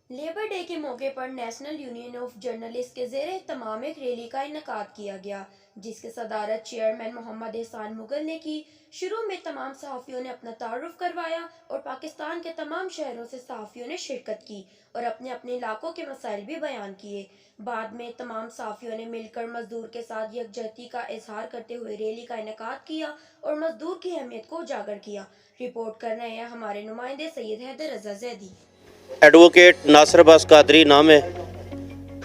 Labour day کے موقع پر national union of journalist کے زیر اہتمام ایک ریلی کا انعقاد کیا گیا، جس کی صدارت چیئرمین محمد احسان مغل نے کی۔ شروع میں تمام صحافیوں نے اپنا تعارف کروایا اور پاکستان کے تمام شہروں سے صحافیوں نے شرکت کی اور اپنے اپنے علاقوں کے مسائل بھی بیان کیے۔ بعد میں تمام صحافیوں نے مل کر مزدور کے ساتھ یکجہتی کا اظہار کرتے ہوئے ریلی کا انعقاد کیا اور مزدور کی اہمیت کو اجاگر کیا۔ رپورٹ کر رہے ہیں ہمارے نمائندے سید حیدر رضا زیدی۔ ایڈوکیٹ ناصر عباس قادری نام ہے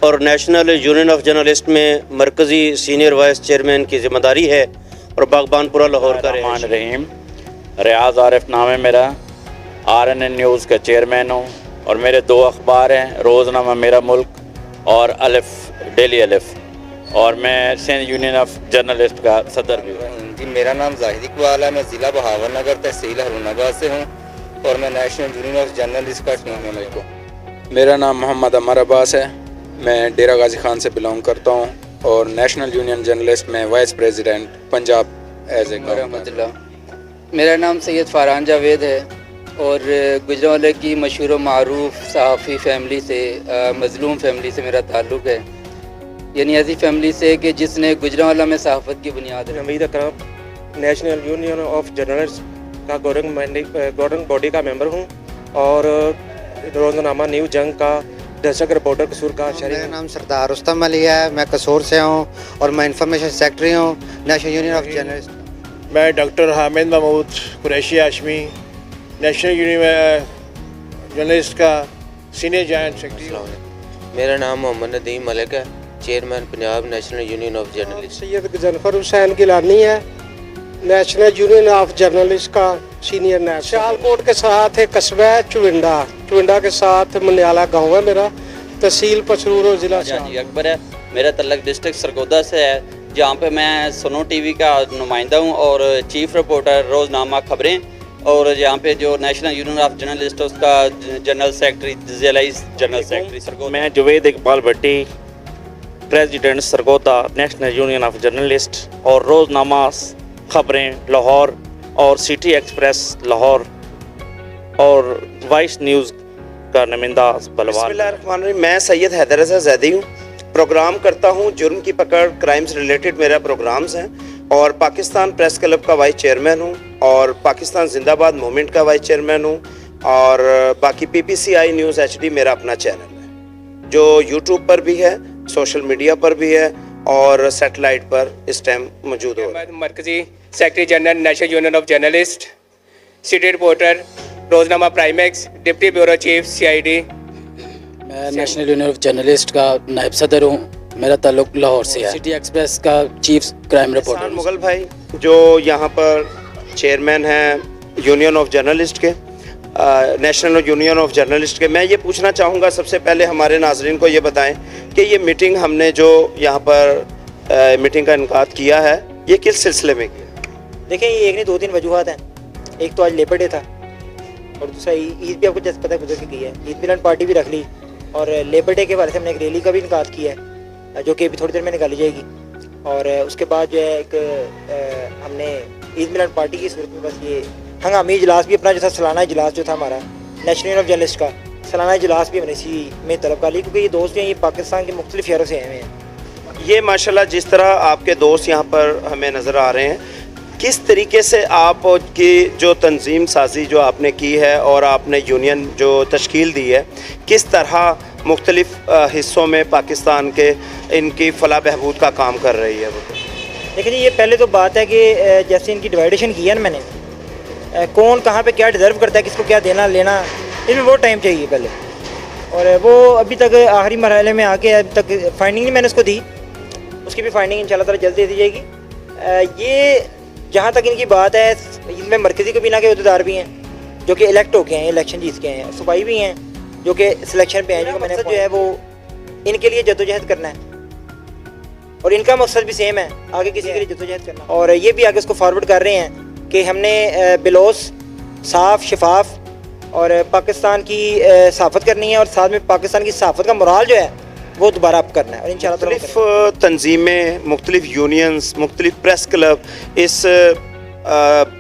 اور نیشنل یونین آف جرنلسٹ میں مرکزی سینئر وائس چیئرمین کی ذمہ داری ہے اور باغبان پورہ لاہور کا رحیم ریاض عارف نام ہے میرا، RNN نیوز کا چیئرمین ہوں اور میرے 2 اخبار ہیں، روزنامہ میرا ملک اور الف ڈیلی الف، اور میں سندھ یونین آف جرنلسٹ کا صدر بھی ہوں۔ جی میرا نام زاہد اقبال ہے، میں ضلع بہاول نگر تحصیل ہارون آباد سے ہوں اور میں نیشنل یونین آف جرنلسٹ کا چیئرمین ہوں۔ میرا نام محمد عمر عباس ہے، میں ڈیرہ غازی خان سے بلانگ کرتا ہوں اور نیشنل یونین جرنلسٹ میں vice president Punjab as a رحمۃ اللہ۔ میرا نام سید فارحان جاوید ہے اور گجرانوالہ کی مشہور و معروف صحافی فیملی سے، مظلوم فیملی سے میرا تعلق ہے، یعنی ایسی فیملی سے کہ جس نے گجرانوالہ میں صحافت کی بنیاد رکھی۔ حمید اکرم نیشنل یونین آف جرنلسٹ کا گورننگ باڈی کا ممبر ہوں اور روزنامہ نیو جنگ کا ڈسٹرکٹ رپورٹر قصور کا شہری۔ میرا نام سردار رستم علی ہے، میں قصور سے ہوں اور میں انفارمیشن سیکرٹری ہوں نیشنل یونین آف جرنلسٹ۔ میں doctor Hamid Mahmood Qureshi Hashmi national union journalist کا سینئر جوائنٹ سیکرٹری ہوں۔ میرا نام محمد ندیم ملک ہے، chairman Punjab national union of journalist. Syed Zafar Hussain Gilani ہے، نیشنل یونین آف جرنلسٹ کا سینئر نیب۔ سیالکوٹ کے ساتھ ہے قصبہ چوئنڈا کے ساتھ منیالہ گاؤں ہے میرا، تحصیل پسرور و ضلع جی اکبر ہے، میرا تعلق ڈسٹرکٹ سرگودا سے ہے، جہاں پہ میں سنو ٹی وی کا نمائندہ ہوں اور چیف رپورٹر روزنامہ خبریں، اور یہاں پہ جو نیشنل یونین آف جرنلسٹ اس کا جنرل سیکرٹری، ضلعی جنرل سیکرٹری سرگودا۔ میں Javed Iqbal Bhatti, president Sargodha national union of journalist اور روزنامہ خبریں لاہور اور سٹی ایکسپریس لاہور اور وائس نیوز کا نمائندہ بلوال۔ بسم اللہ الرحمن الرحیم۔ میں سید حیدر رضا زیدی ہوں، پروگرام کرتا ہوں جرم کی پکڑ، کرائم سے ریلیٹڈ میرا پروگرامز ہیں، اور پاکستان پریس کلب کا وائس چیئرمین ہوں اور پاکستان زندہ باد موومنٹ کا وائس چیئرمین ہوں، اور باقی PPCI نیوز HD میرا اپنا چینل ہے جو یوٹیوب پر بھی ہے، سوشل میڈیا پر بھی ہے اور سیٹلائٹ پر اس ٹائم موجود ہو۔ مرکزی secretary general national union of journalist, city reporter, روزنامہ prime X, deputy bureau chief CID۔ میں نیشنل یونین آف جرنلسٹ کا نائب صدر ہوں، میرا تعلق لاہور سے ہے، سٹی ایکسپریس کا چیف کرائم رپورٹر۔ مغل بھائی جو یہاں پر چیئرمین ہیں یونین آف جرنلسٹ کے، نیشنل یونین آف جرنلسٹ کے، میں یہ پوچھنا چاہوں گا سب سے پہلے ہمارے ناظرین کو یہ بتائیں کہ یہ میٹنگ ہم نے جو یہاں پر میٹنگ کا انعقاد کیا ہے یہ کس سلسلے میں کیا؟ دیکھیں یہ ایک نہیں 2-3 وجوہات ہیں۔ ایک تو آج لیبر ڈے تھا اور دوسرا عید بھی آپ کو جیسے پتہ گزر کے کی ہے، عید ملن پارٹی بھی رکھ لی، اور لیبر ڈے کے بارے سے ہم نے ایک ریلی کا بھی انعقاد کیا ہے جو کہ ابھی تھوڑی دیر میں نکالی جائے گی، اور اس کے بعد جو ہے ایک ہم نے عید ملن پارٹی کی صورت میں بس یہ ہنگامی اجلاس بھی اپنا جو تھا، سالانہ اجلاس جو تھا ہمارا نیشنل یونین آف جرنلسٹ کا سالانہ اجلاس بھی ہم نے اسی میں طلب کر لی، کیونکہ یہ دوست جو ہیں یہ پاکستان کے مختلف شہروں سے آئے ہوئے ہیں۔ یہ ماشاءاللہ جس طرح آپ کے دوست یہاں پر ہمیں نظر آ رہے ہیں، کس طریقے سے آپ کی جو تنظیم سازی جو آپ نے کی ہے اور آپ نے یونین جو تشکیل دی ہے، کس طرح مختلف حصوں میں پاکستان کے ان کی فلاح بہبود کا کام کر رہی ہے؟ لیکن یہ پہلے تو بات ہے کہ جیسے ان کی ڈیوائیڈیشن کی ہے نا میں نے، کون کہاں پہ کیا ڈیزرو کرتا ہے، کس کو کیا دینا لینا، اس میں وہ ٹائم چاہیے پہلے، اور وہ ابھی تک آخری مرحلے میں آ کے ابھی تک فائنڈنگ نہیں میں نے اس کو دی، اس کی بھی فائنڈنگ انشاءاللہ تعالی جلد دے دی جائے گی۔ یہ جہاں تک ان کی بات ہے، ان میں مرکزی کابینہ کے عہدیدار بھی ہیں جو کہ الیکٹ ہو کے ہیں، الیکشن جیت کے ہیں، صوبائی بھی ہیں جو کہ سلیکشن پہ ہیں، جو میں نے جو ہے وہ ان کے لیے جدوجہد کرنا ہے، اور ان کا مقصد بھی سیم ہے، آگے کسی کے لیے جدوجہد کرنا، اور یہ بھی آگے اس کو فارورڈ کر رہے ہیں کہ ہم نے بلوس صاف شفاف اور پاکستان کی صحافت کرنی ہے، اور ساتھ میں پاکستان کی صحافت کا مورال جو ہے وہ دوبارہ اپ کرنا ہے، اور انشاءاللہ مختلف تنظیمیں، مختلف یونینز، مختلف پریس کلب اس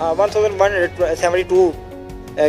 1172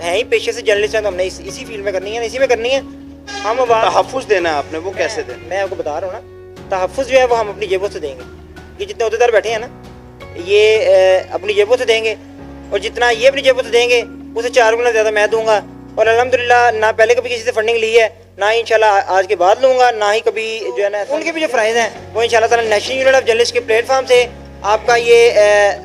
ہیں ہی پیشے سے جرنلسٹ ہیں، تو ہم نے اسی فیلڈ میں کرنی ہے، اسی میں کرنی ہے. ہم تحفظ دینا ہے آپ نے، وہ کیسے دینا؟ میں آپ کو بتا رہا ہوں نا، تحفظ جو ہے وہ ہم اپنی جیبوں سے دیں گے. یہ جتنے عہدیدار بیٹھے ہیں نا، یہ اپنی جیبوں سے دیں گے، اور جتنا یہ اپنی جیبوں سے دیں گے اسے 4 گنا زیادہ میں دوں گا. اور الحمدللہ نہ پہلے کبھی کسی سے فنڈنگ لی ہے، نہ ہی انشاءاللہ آج کے بعد لوں گا، نہ ہی کبھی جو ہے نا. ان کے بھی جو فرائض ہیں وہ انشاءاللہ تعالیٰ نیشنل یونین آف جرنلسٹ کے پلیٹ فارم سے آپ کا یہ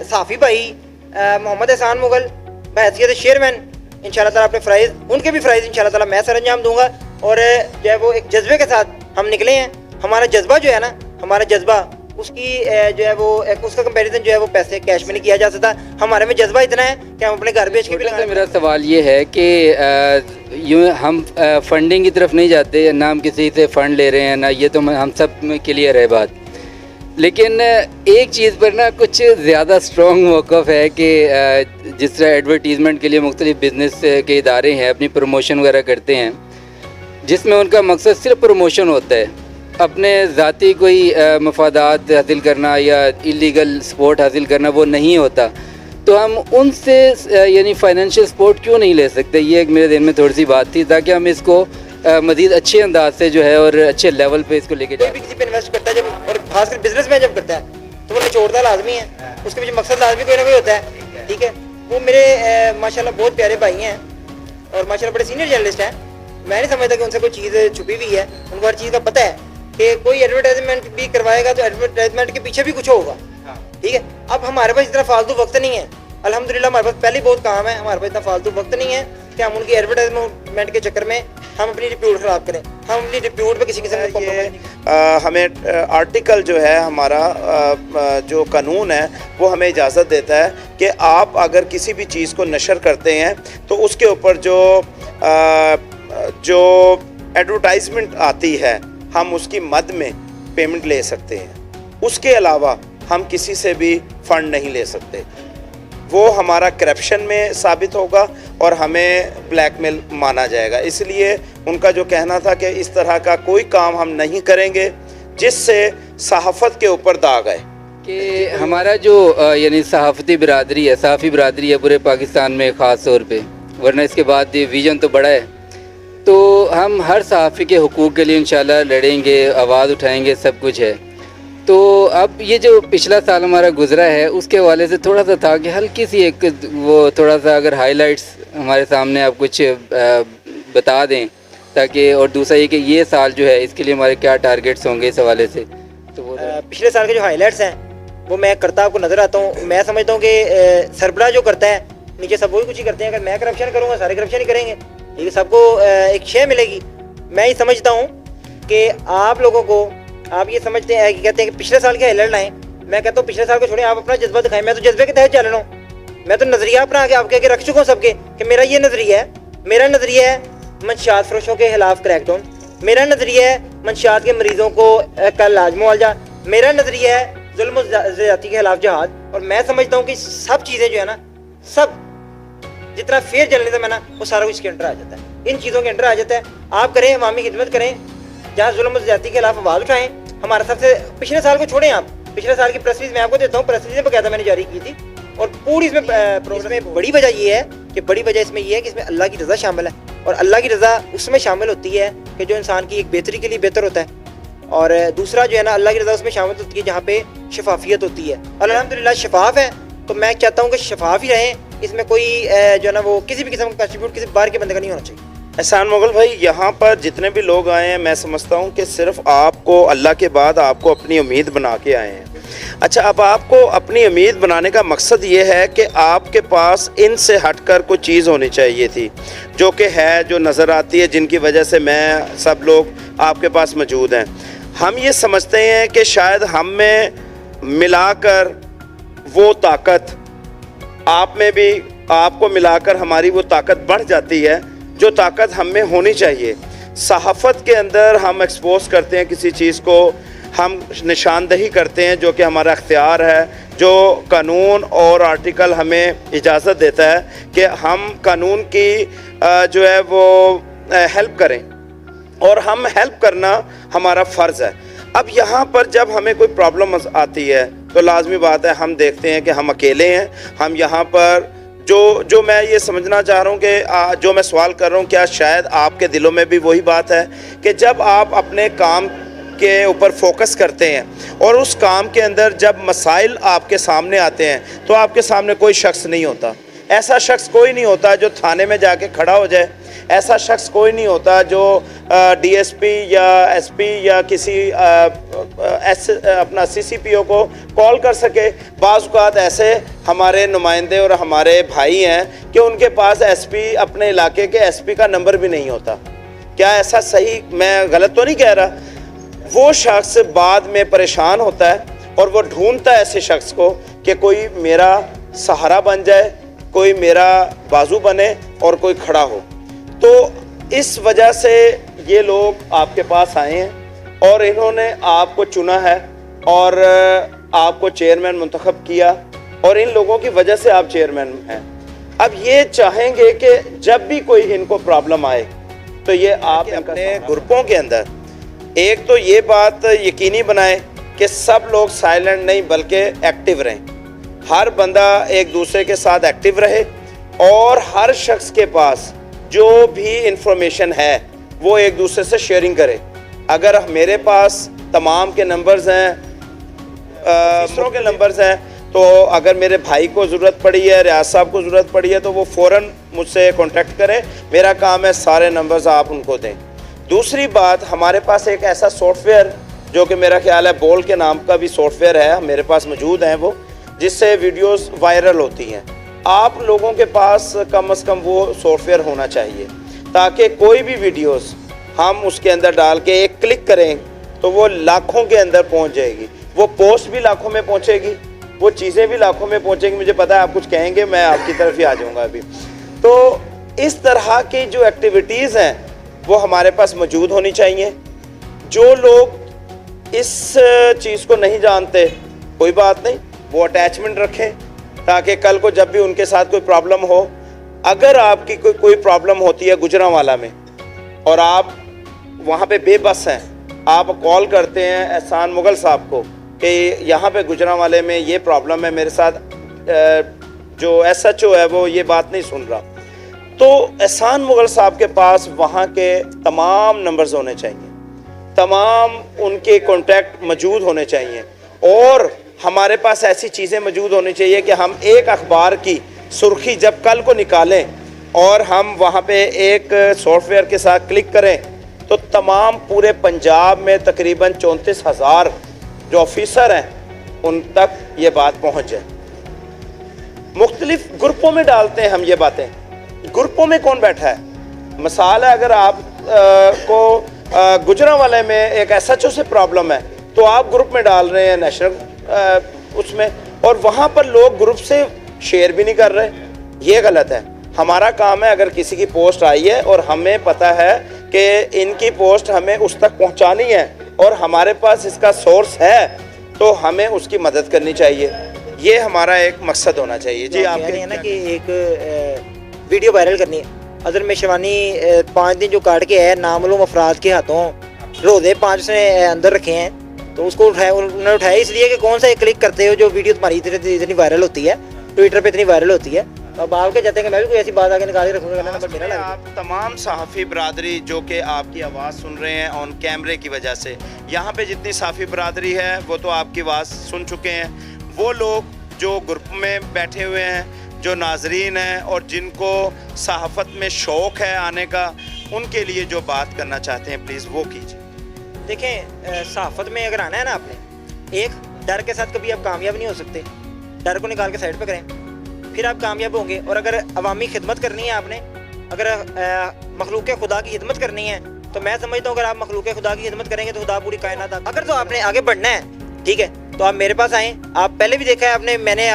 صحافی بھائی محمد احسان مغل بحیثیت چیئرمین انشاءاللہ تعالیٰ اپنے فرائض، ان کے بھی فرائض انشاءاللہ تعالیٰ میں سر انجام دوں گا. اور جو ہے وہ ایک جذبے کے ساتھ ہم نکلے ہیں. ہمارا جذبہ جو ہے نا، ہمارا جذبہ اس کی جو ہے وہ اس کا کمپیریزن جو ہے وہ پیسے کیش میں نہیں کیا جا سکتا. ہمارے میں جذبہ اتنا ہے کہ ہم اپنے گھر بیچ کے بھی. میرا سوال یہ ہے کہ یوں ہم فنڈنگ کی طرف نہیں جاتے، نہ ہم کسی سے فنڈ لے رہے ہیں، نہ یہ تو ہم سب میں کلیئر ہے بات. لیکن ایک چیز پر نا کچھ زیادہ اسٹرانگ موقف ہے کہ جس طرح ایڈورٹیزمنٹ کے لیے مختلف بزنس کے ادارے ہیں اپنی پروموشن وغیرہ کرتے ہیں، جس میں ان کا مقصد صرف پروموشن ہوتا ہے، اپنے ذاتی کوئی مفادات حاصل کرنا یا ایلیگل سپورٹ حاصل کرنا وہ نہیں ہوتا. تو ہم ان سے یعنی فائنینشیل سپورٹ کیوں نہیں لے سکتے؟ یہ ایک میرے ذہن میں تھوڑی سی بات تھی، تاکہ ہم اس کو مزید اچھے انداز سے جو ہے اور اچھے لیول پہ اس کو لے کے جائیں. کوئی بھی کسی پہ انویسٹ کرتا ہے جب، اور خاص کر بزنس میں جب کرتا ہے تو وہ نچوڑتا لازمی ہے، اس کے پیچھے مقصد لازمی کوئی نہ کوئی ہوتا ہے. ٹھیک ہے، وہ میرے ماشاءاللہ بہت پیارے بھائی ہیں اور ماشاءاللہ بڑے سینئر جرنلسٹ ہیں. میں نہیں سمجھتا کہ ان سے کوئی چیز چھپی ہوئی ہے، ان کو ہر چیز کا پتہ ہے کہ کوئی ایڈورٹائزمنٹ بھی کروائے گا تو ایڈورٹائزمنٹ کے پیچھے بھی کچھ ہوگا. ٹھیک ہے، اب ہمارے پاس اتنا فالتو وقت نہیں ہے، الحمدللہ ہمارے پاس پہلے بہت کام ہے، ہمارے پاس اتنا فالتو وقت نہیں ہے کہ ہم ان کی ایڈورٹائزمنٹ کے چکر میں ہم اپنی ریپیوٹ خراب کریں. ہم اپنی ریپیوٹ پہ کسی قسم کا ہمیں آرٹیکل جو ہے ہمارا جو قانون ہے وہ ہمیں اجازت دیتا ہے کہ آپ اگر کسی بھی چیز کو نشر کرتے ہیں تو اس کے اوپر جو ایڈورٹائزمنٹ آتی ہے ہم اس کی مد میں پیمنٹ لے سکتے ہیں. اس کے علاوہ ہم کسی سے بھی فنڈ نہیں لے سکتے. وہ ہمارا کرپشن میں ثابت ہوگا اور ہمیں بلیک میل مانا جائے گا. اس لیے ان کا جو کہنا تھا کہ اس طرح کا کوئی کام ہم نہیں کریں گے جس سے صحافت کے اوپر داغ ہے. کہ ہمارا جو یعنی صحافتی برادری ہے، صحافی برادری ہے پورے پاکستان میں خاص طور پہ، ورنہ اس کے بعد یہ ویژن تو بڑا ہے، تو ہم ہر صحافی کے حقوق کے لیے انشاءاللہ لڑیں گے، آواز اٹھائیں گے، سب کچھ ہے. تو اب یہ جو پچھلا سال ہمارا گزرا ہے اس کے حوالے سے تھوڑا سا تھا کہ ہلکی سی ایک وہ تھوڑا سا اگر ہائی لائٹس ہمارے سامنے آپ کچھ بتا دیں، تاکہ اور دوسرا یہ کہ یہ سال جو ہے اس کے لیے ہمارے کیا ٹارگیٹس ہوں گے اس حوالے سے. تو وہ پچھلے سال کے جو ہائی لائٹس ہیں وہ میں کرتا آپ کو نظر آتا ہوں. میں سمجھتا ہوں کہ سربراہ جو کرتا ہے نیچے سب وہی کچھ ہی کرتے ہیں. اگر میں کرپشن کروں گا سارے کرپشن ہی کریں گے، یہ سب کو ایک شے ملے گی. میں یہ سمجھتا ہوں کہ آپ لوگوں کو، آپ یہ سمجھتے ہیں کہ کہتے ہیں کہ پچھلے سال کے ہائلائٹ لائیں. میں کہتا ہوں پچھلے سال کو چھوڑیں، آپ اپنا جذبہ دکھائیں. میں تو جذبے کے تحت چل رہا ہوں، میں تو نظریہ اپنا آگے آپ کے آگے رکھ چکا ہوں سب کے کہ میرا یہ نظریہ ہے. میرا نظریہ ہے منشیات فروشوں کے خلاف کریک ڈاؤن، میرا نظریہ ہے منشیات کے مریضوں کو کا علاج معالجہ، میرا نظریہ ہے ظلم و زیادتی کے خلاف جہاد. اور میں سمجھتا ہوں کہ سب چیزیں جو ہے نا، سب جتنا فیئر جرنلزم ہے نا وہ سارا کچھ کے انڈر آ جاتا ہے، ان چیزوں کے انڈر آ جاتا ہے. آپ کریں عوامی خدمت کریں، جہاں ظلم و زیادتی کے خلاف آواز اٹھائیں. ہمارا سب سے پچھلے سال کو چھوڑیں، آپ پچھلے سال کی پریس ریلیز میں آپ کو دیتا ہوں، پریس ریلیز باقاعدہ میں نے جاری کی تھی. اور پوری اس میں پروگرام میں بڑی وجہ یہ ہے کہ اس میں اللہ کی رضا شامل ہے. اور اللہ کی رضا اس میں شامل ہوتی ہے کہ جو انسان کی ایک بہتری کے لیے بہتر ہوتا ہے. اور دوسرا جو ہے نا اللہ کی رضا اس میں شامل ہوتی ہے جہاں پہ شفافیت ہوتی ہے. الحمدللہ شفاف ہے، تو میں چاہتا ہوں کہ شفاف ہی رہیں. اس میں کوئی جو ہے نا وہ کسی بھی قسم کا کنٹریبیوٹ کسی باہر کے بندے کا نہیں ہونا چاہیے. احسان مغل بھائی، یہاں پر جتنے بھی لوگ آئے ہیں میں سمجھتا ہوں کہ صرف آپ کو اللہ کے بعد آپ کو اپنی امید بنا کے آئے ہیں. اچھا، اب آپ کو اپنی امید بنانے کا مقصد یہ ہے کہ آپ کے پاس ان سے ہٹ کر کوئی چیز ہونی چاہیے تھی جو کہ ہے، جو نظر آتی ہے، جن کی وجہ سے میں سب لوگ آپ کے پاس موجود ہیں. ہم یہ سمجھتے ہیں کہ شاید ہم میں ملا کر وہ طاقت، آپ میں بھی آپ کو ملا کر ہماری وہ طاقت بڑھ جاتی ہے جو طاقت ہم میں ہونی چاہیے. صحافت کے اندر ہم ایکسپوز کرتے ہیں کسی چیز کو، ہم نشاندہی کرتے ہیں جو کہ ہمارا اختیار ہے، جو قانون اور آرٹیکل ہمیں اجازت دیتا ہے کہ ہم قانون کی جو ہے وہ ہیلپ کریں، اور ہم ہیلپ کرنا ہمارا فرض ہے. اب یہاں پر جب ہمیں کوئی پرابلم آتی ہے تو لازمی بات ہے ہم دیکھتے ہیں کہ ہم اکیلے ہیں. ہم یہاں پر جو میں یہ سمجھنا چاہ رہا ہوں کہ جو میں سوال کر رہا ہوں، کیا شاید آپ کے دلوں میں بھی وہی بات ہے کہ جب آپ اپنے کام کے اوپر فوکس کرتے ہیں اور اس کام کے اندر جب مسائل آپ کے سامنے آتے ہیں تو آپ کے سامنے کوئی شخص نہیں ہوتا. ایسا شخص کوئی نہیں ہوتا جو تھانے میں جا کے کھڑا ہو جائے. ایسا شخص کوئی نہیں ہوتا جو ڈی ایس پی یا ایس پی یا کسی اپنا سی سی پی او کو کال کر سکے. بعض اوقات ایسے ہمارے نمائندے اور ہمارے بھائی ہیں کہ ان کے پاس ایس پی اپنے علاقے کے ایس پی کا نمبر بھی نہیں ہوتا. کیا ایسا صحیح، میں غلط تو نہیں کہہ رہا؟ وہ شخص بعد میں پریشان ہوتا ہے اور وہ ڈھونڈتا ہے ایسے شخص کو کہ کوئی میرا سہارا بن جائے، کوئی میرا بازو بنے اور کوئی کھڑا ہو. تو اس وجہ سے یہ لوگ آپ کے پاس آئے ہیں اور انہوں نے آپ کو چنا ہے اور آپ کو چیئرمین منتخب کیا اور ان لوگوں کی وجہ سے آپ چیئرمین ہیں. اب یہ چاہیں گے کہ جب بھی کوئی ان کو پرابلم آئے تو یہ آپ اپنے گروپوں کے اندر ایک تو یہ بات یقینی بنائیں کہ سب لوگ سائلنٹ نہیں بلکہ ایکٹیو رہیں. ہر بندہ ایک دوسرے کے ساتھ ایکٹیو رہے اور ہر شخص کے پاس جو بھی انفارمیشن ہے وہ ایک دوسرے سے شیئرنگ کرے. اگر میرے پاس تمام کے نمبرز ہیں، دوسروں کے نمبرز ہیں، تو اگر میرے بھائی کو ضرورت پڑی ہے، ریاض صاحب کو ضرورت پڑی ہے تو وہ فوراً مجھ سے کانٹیکٹ کریں. میرا کام ہے سارے نمبرز آپ ان کو دیں. دوسری بات، ہمارے پاس ایک ایسا سافٹ ویئر جو کہ میرا خیال ہے بول کے نام کا بھی سافٹ ویئر ہے، میرے پاس موجود ہیں وہ، جس سے ویڈیوز وائرل ہوتی ہیں. آپ لوگوں کے پاس کم از کم وہ سافٹ ویئر ہونا چاہیے تاکہ کوئی بھی ویڈیوز ہم اس کے اندر ڈال کے ایک کلک کریں تو وہ لاکھوں کے اندر پہنچ جائے گی. وہ پوسٹ بھی لاکھوں میں پہنچے گی، وہ چیزیں بھی لاکھوں میں پہنچیں گی. مجھے پتہ ہے آپ کچھ کہیں گے، میں آپ کی طرف ہی آ جاؤں گا ابھی. تو اس طرح کی جو ایکٹیویٹیز ہیں وہ ہمارے پاس موجود ہونی چاہیے. جو لوگ اس چیز کو نہیں جانتے کوئی بات نہیں، وہ اٹیچمنٹ رکھیں تاکہ کل کو جب بھی ان کے ساتھ کوئی پرابلم ہو، اگر آپ کی کوئی پرابلم ہوتی ہے گجرانوالہ میں اور آپ وہاں پہ بے بس ہیں، آپ کال کرتے ہیں احسان مغل صاحب کو کہ یہاں پہ گجرانوالے میں یہ پرابلم ہے، میرے ساتھ جو ایس ایچ او ہے وہ یہ بات نہیں سن رہا، تو احسان مغل صاحب کے پاس وہاں کے تمام نمبرز ہونے چاہیے، تمام ان کے کانٹیکٹ موجود ہونے چاہیے. اور ہمارے پاس ایسی چیزیں موجود ہونی چاہیے کہ ہم ایک اخبار کی سرخی جب کل کو نکالیں اور ہم وہاں پہ ایک سافٹ ویئر کے ساتھ کلک کریں تو تمام پورے پنجاب میں تقریباً 34,000 جو آفیسر ہیں ان تک یہ بات پہنچ جائے. مختلف گروپوں میں ڈالتے ہیں ہم یہ باتیں. گروپوں میں کون بیٹھا ہے؟ مثال ہے، اگر آپ کو گجرانوالے میں ایک ایس ایچ او سے پرابلم ہے تو آپ گروپ میں ڈال رہے ہیں نیشنل اس میں، اور وہاں پر لوگ گروپ سے شیئر بھی نہیں کر رہے. یہ غلط ہے. ہمارا کام ہے اگر کسی کی پوسٹ آئی ہے اور ہمیں پتہ ہے کہ ان کی پوسٹ ہمیں اس تک پہنچانی ہے اور ہمارے پاس اس کا سورس ہے تو ہمیں اس کی مدد کرنی چاہیے. یہ ہمارا ایک مقصد ہونا چاہیے. جی آپ کہہ رہے ہیں نا کہ ایک ویڈیو وائرل کرنی ہے. اگر میں شیوانی 5 دن جو کاٹ کے ہے نامعلوم افراد کے ہاتھوں روزے 5 نے اندر رکھے ہیں تو اس کو انہوں نے اٹھایا اس لیے کہ کون سا کلک کرتے ہو جو ویڈیو تمہاری اتنی وائرل ہوتی ہے، ٹویٹر پہ اتنی وائرل ہوتی ہے. اب آپ کیا چاہتے ہیں کہ میں بھی کوئی ایسی بات آگے نکال کے رکھوں گا؟ نمبر میرا لگا. آپ تمام صحافی برادری جو کہ آپ کی آواز سن رہے ہیں آن کیمرے کی وجہ سے، یہاں پہ جتنی صحافی برادری ہے وہ تو آپ کی آواز سن چکے ہیں. وہ لوگ جو گروپ میں بیٹھے ہوئے ہیں، جو ناظرین ہیں اور جن کو صحافت میں شوق ہے آنے کا، ان کے لیے جو بات کرنا چاہتے ہیں پلیز وہ کیجیے. دیکھیں، صحافت میں اگر آنا ہے نا آپ نے، ایک ڈر کے ساتھ کبھی آپ کامیاب نہیں ہو سکتے. ڈر کو نکال کے سائڈ پہ کریں، پھر آپ کامیاب ہوں گے. اور اگر عوامی خدمت کرنی ہے آپ نے، اگر مخلوق خدا کی خدمت کرنی ہے تو میں سمجھتا ہوں اگر آپ مخلوق خدا کی خدمت کریں گے تو خدا پوری کائنات. اگر تو آپ نے آگے بڑھنا ہے، ٹھیک ہے، تو آپ میرے پاس آئیں. آپ پہلے بھی دیکھا ہے آپ نے، میں نے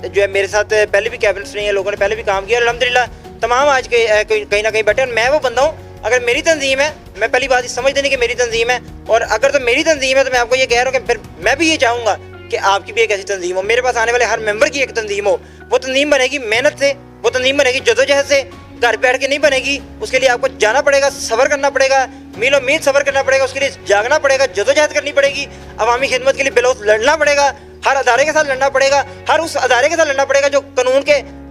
جو ہے میرے ساتھ پہلے بھی کیبنٹس نہیں ہیں، لوگوں نے پہلے بھی کام کیا الحمدللہ. تمام آج کے کہیں نہ کہیں بیٹھے، اور میں وہ بندہ ہوں اگر میری تنظیم ہے، میں پہلی بات سمجھ دیں کہ میری تنظیم ہے، اور اگر تو میری تنظیم ہے تو میں آپ کو یہ کہہ رہا ہوں کہ پھر میں بھی یہ چاہوں گا کہ آپ کی بھی ایک ایسی تنظیم ہو، میرے پاس آنے والے ہر ممبر کی ایک تنظیم ہو. وہ تنظیم بنے گی محنت سے، وہ تنظیم بنے گی جدوجہد سے، گھر بیٹھ کے نہیں بنے گی. اس کے لیے آپ کو جانا پڑے گا، صبر کرنا پڑے گا، میل و میل صبر کرنا پڑے گا، اس کے لیے جاگنا پڑے گا، جدوجہد کرنی پڑے گی، عوامی خدمت کے لیے بلوس لڑنا پڑے گا، ہر ادارے کے ساتھ لڑنا پڑے گا، ہر اس ادارے کے ساتھ لڑنا پڑے گا جو قانون کے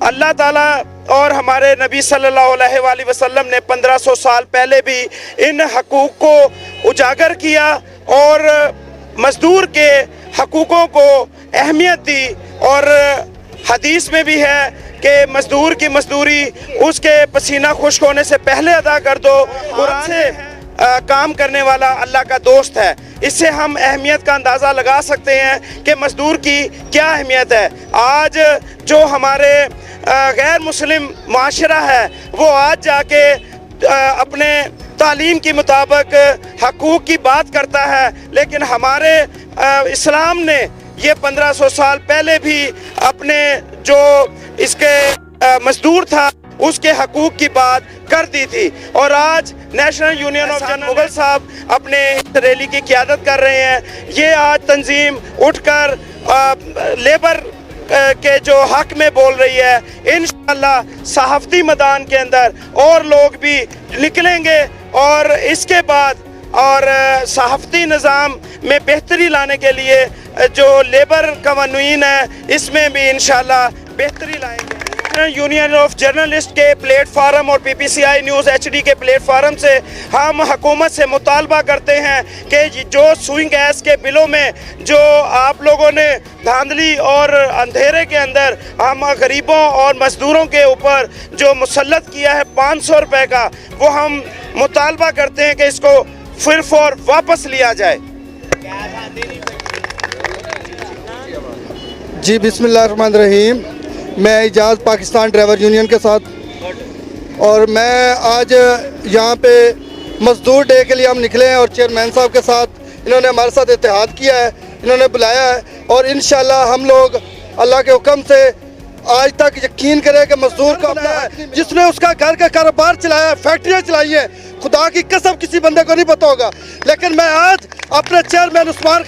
اللہ تعالیٰ اور ہمارے نبی صلی اللہ علیہ وآلہ وسلم نے 1500 سال پہلے بھی ان حقوق کو اجاگر کیا اور مزدور کے حقوقوں کو اہمیت دی، اور حدیث میں بھی ہے کہ مزدور کی مزدوری اس کے پسینہ خشک ہونے سے پہلے ادا کر دو۔ قرآن سے کام کرنے والا اللہ کا دوست ہے۔ اس سے ہم اہمیت کا اندازہ لگا سکتے ہیں کہ مزدور کی کیا اہمیت ہے۔ آج جو ہمارے غیر مسلم معاشرہ ہے وہ آج جا کے اپنے تعلیم کے مطابق حقوق کی بات کرتا ہے، لیکن ہمارے اسلام نے یہ 1500 سال پہلے بھی اپنے جو اس کے مزدور تھا اس کے حقوق کی بات کر دی تھی۔ اور آج national union of general Mughal صاحب اپنے ریلی کی قیادت کر رہے ہیں۔ یہ آج تنظیم اٹھ کر لیبر کے جو حق میں بول رہی ہے، انشاءاللہ صحافتی میدان کے اندر اور لوگ بھی نکلیں گے، اور اس کے بعد اور صحافتی نظام میں بہتری لانے کے لیے جو لیبر قوانین ہیں اس میں بھی انشاءاللہ بہتری لائیں گے۔ یونین آف جرنلسٹ کے پلیٹ فارم اور PPCI نیوز HD کے پلیٹ فارم سے ہم حکومت سے مطالبہ کرتے ہیں کہ جو سوئنگ گیس کے بلوں میں جو آپ لوگوں نے دھاندلی اور اندھیرے کے اندر ہم غریبوں اور مزدوروں کے اوپر جو مسلط کیا ہے 500 روپے کا، وہ ہم مطالبہ کرتے ہیں کہ اس کو پھر فور واپس لیا جائے۔ جی بسم اللہ الرحمن الرحیم، میں اعجاز پاکستان ڈرائیور یونین کے ساتھ، اور میں آج یہاں پہ مزدور ڈے کے لیے ہم نکلے ہیں، اور چیئرمین صاحب کے ساتھ انہوں نے ہمارے ساتھ اتحاد کیا ہے، انہوں نے بلایا ہے، اور انشاءاللہ ہم لوگ اللہ کے حکم سے آج تک یقین کرے کہ مزدور کو اپنا ہے، جس نے اس کا گھر کا کاروبار چلایا ہے، فیکٹریاں چلائی ہیں، خدا کی قسم کسی بندے کو نہیں پتہ ہوگا، لیکن میں آج اپنے چیئرمین عثمان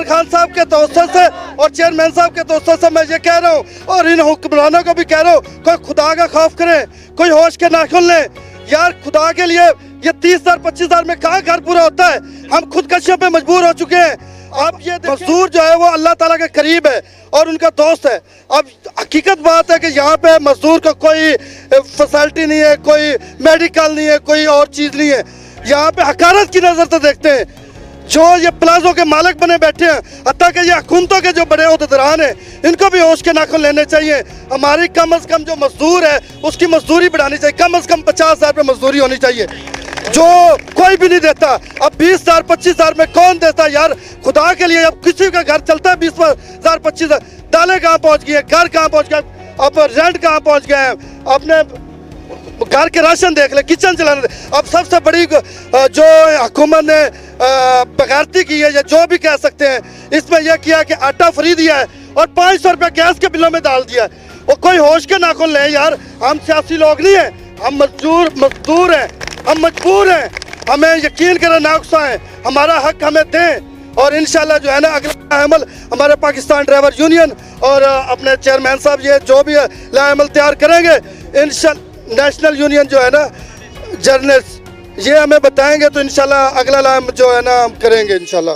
خان صاحب کے توسط سے اور چیئرمین صاحب کے توسط سے میں یہ کہہ رہا ہوں، اور ان حکمرانوں کو بھی کہہ رہا ہوں، کوئی خدا کا خوف کریں، کوئی ہوش کے ناخن لیں یار، خدا کے لیے یہ 30,000 25,000 میں کہاں گھر پورا ہوتا ہے؟ ہم خودکشیوں پہ مجبور ہو چکے ہیں۔ اب یہ مزدور جو ہے وہ اللہ تعالیٰ کے قریب ہے اور ان کا دوست ہے۔ اب حقیقت بات ہے کہ یہاں پہ مزدور کو کوئی فیسلٹی نہیں ہے، کوئی میڈیکل نہیں ہے، کوئی اور چیز نہیں ہے، یہاں پہ حقارت کی نظر سے دیکھتے ہیں۔ جو یہ پلازوں کے مالک بنے بیٹھے ہیں، حتیٰ کہ یہ حکومتوں کے جو بڑے عہدیداران ہیں، ان کو بھی ہوش کے ناخن لینے چاہیے۔ ہماری کم از کم جو مزدور ہے اس کی مزدوری بڑھانی چاہیے، کم از کم 50,000 روپے مزدوری ہونی چاہیے، جو کوئی بھی نہیں دیتا۔ اب 20,000 25,000 میں کون دیتا یار؟ خدا کے لیے اب کسی کا گھر چلتا ہے 20,000 25,000؟ دالیں کہاں پہنچ گئی ہیں، گھر کہاں پہنچ گیا، اب رینٹ کہاں پہنچ گئے ہیں، اپنے گھر کے راشن دیکھ لیں، کچن چلانے دیں۔ اب سب سے بڑی جو حکومت نے بغیرتی کی ہے، یا جو بھی کہہ سکتے ہیں، اس میں یہ کیا کہ آٹا فری دیا ہے اور 500 روپے گیس کے بلوں میں ڈال دیا ہے۔ وہ کوئی ہوش کے ناخن لیں یار، ہم سیاسی لوگ نہیں ہیں، ہم مزدور ہیں، ہم مجبور ہیں، ہمیں یقین کریں ناقصہ ہیں، ہمارا حق ہمیں دیں، اور انشاءاللہ جو ہے نا اگلا عمل ہمارے پاکستان ڈرائیور یونین اور اپنے چیئرمین صاحب یہ جو بھی ہے عمل تیار کریں گے، انشاءاللہ نیشنل یونین جو ہے نا جرنلسٹ یہ ہمیں بتائیں گے، تو انشاءاللہ اگلا جو ہے نا ہم کریں گے انشاءاللہ۔